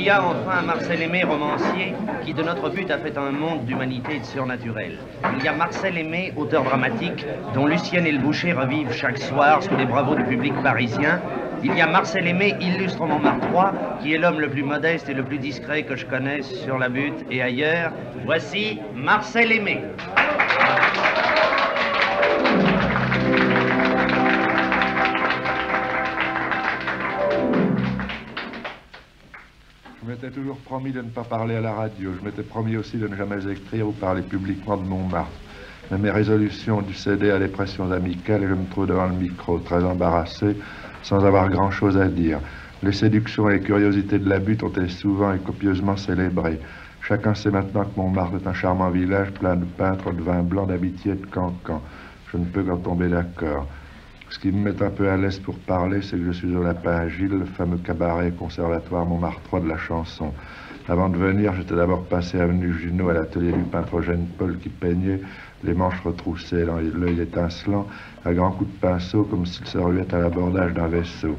y a enfin Marcel Aimé, romancier, qui de notre but a fait un monde d'humanité et de surnaturel. Il y a Marcel Aimé, auteur dramatique, dont Lucienne et le Boucher revivent chaque soir sous les bravos du public parisien. Il y a Marcel Aimé, illustre Montmartrois, qui est l'homme le plus modeste et le plus discret que je connaisse sur la butte et ailleurs. Voici Marcel Aimé. Je m'étais toujours promis de ne pas parler à la radio. Je m'étais promis aussi de ne jamais écrire ou parler publiquement de Montmartre. Mais mes résolutions ont dû céder à des pressions amicales et je me trouve devant le micro, très embarrassé, sans avoir grand-chose à dire. Les séductions et les curiosités de la butte ont été souvent et copieusement célébrées. Chacun sait maintenant que Montmartre est un charmant village plein de peintres, de vin blanc, d'amitié et de cancans. Je ne peux qu'en tomber d'accord. Ce qui me met un peu à l'aise pour parler, c'est que je suis au Lapin Gilles, le fameux cabaret conservatoire Montmartrois de la chanson. Avant de venir, j'étais d'abord passé avenue Junot à l'atelier du peintre Eugène Paul qui peignait, les manches retroussées, l'œil étincelant, à grands coups de pinceau comme s'il se ruait à l'abordage d'un vaisseau.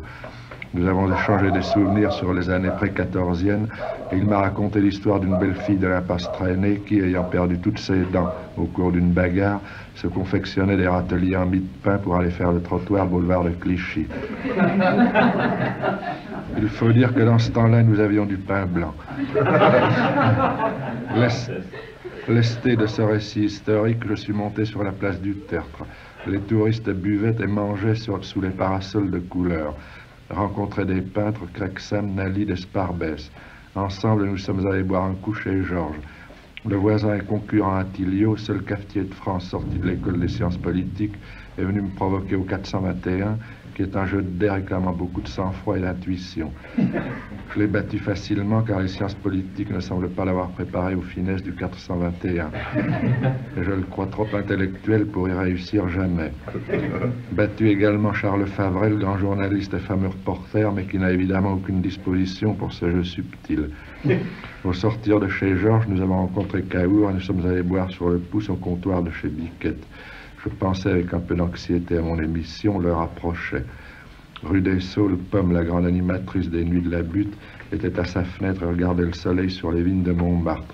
Nous avons échangé des souvenirs sur les années pré-quatorziennes et il m'a raconté l'histoire d'une belle fille de l'impasse Traînée qui, ayant perdu toutes ses dents au cours d'une bagarre, se confectionnait des râteliers en mie de pain pour aller faire le trottoir boulevard de Clichy. Il faut dire que dans ce temps-là, nous avions du pain blanc. Lesté de ce récit historique, je suis monté sur la place du Tertre. Les touristes buvaient et mangeaient sous les parasols de couleur. Rencontrer des peintres, Crexam, Nalide et Sparbès. Ensemble, nous sommes allés boire un coup chez Georges. Le voisin et concurrent Attilio, seul cafetier de France sorti de l'école des sciences politiques, est venu me provoquer au 421, qui est un jeu de dés réclamant beaucoup de sang-froid et d'intuition. Je l'ai battu facilement car les sciences politiques ne semblent pas l'avoir préparé aux finesses du 421. Et je le crois trop intellectuel pour y réussir jamais. Battu également Charles Favrel, grand journaliste et fameux reporter, mais qui n'a évidemment aucune disposition pour ce jeu subtil. Au sortir de chez Georges, nous avons rencontré Caour et nous sommes allés boire sur le pouce au comptoir de chez Biquette. Je pensais avec un peu d'anxiété à mon émission, l'heure approchait. Rue des Saules, Pomme, la grande animatrice des Nuits de la Butte, était à sa fenêtre et regardait le soleil sur les vignes de Montmartre.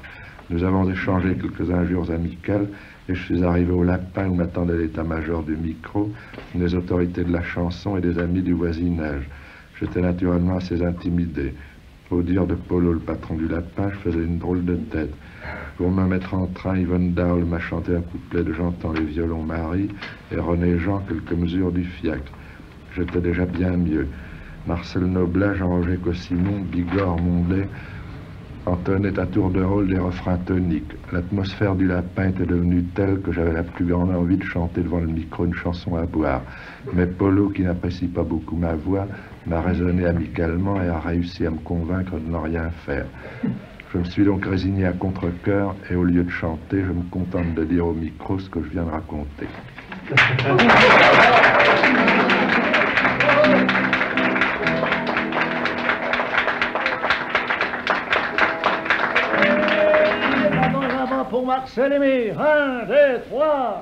Nous avons échangé quelques injures amicales et je suis arrivé au Lapin où m'attendait l'état-major du micro, des autorités de la chanson et des amis du voisinage. J'étais naturellement assez intimidé. Au dire de Polo, le patron du Lapin, je faisais une drôle de tête. Pour me mettre en train, Yvonne Dahl m'a chanté un couplet de J'entends les violons Marie et René Jean quelques mesures du fiacre. J'étais déjà bien mieux. Marcel Noblat, Jean-Roger Cossimon, Bigorre, Mondet entonnaient à tour de rôle des refrains toniques. L'atmosphère du Lapin était devenue telle que j'avais la plus grande envie de chanter devant le micro une chanson à boire. Mais Polo, qui n'apprécie pas beaucoup ma voix, m'a raisonné amicalement et a réussi à me convaincre de ne rien faire. Je me suis donc résigné à contre-cœur et au lieu de chanter, je me contente de dire au micro ce que je viens de raconter. Pour Marcel Aimé, 1, 2, 3.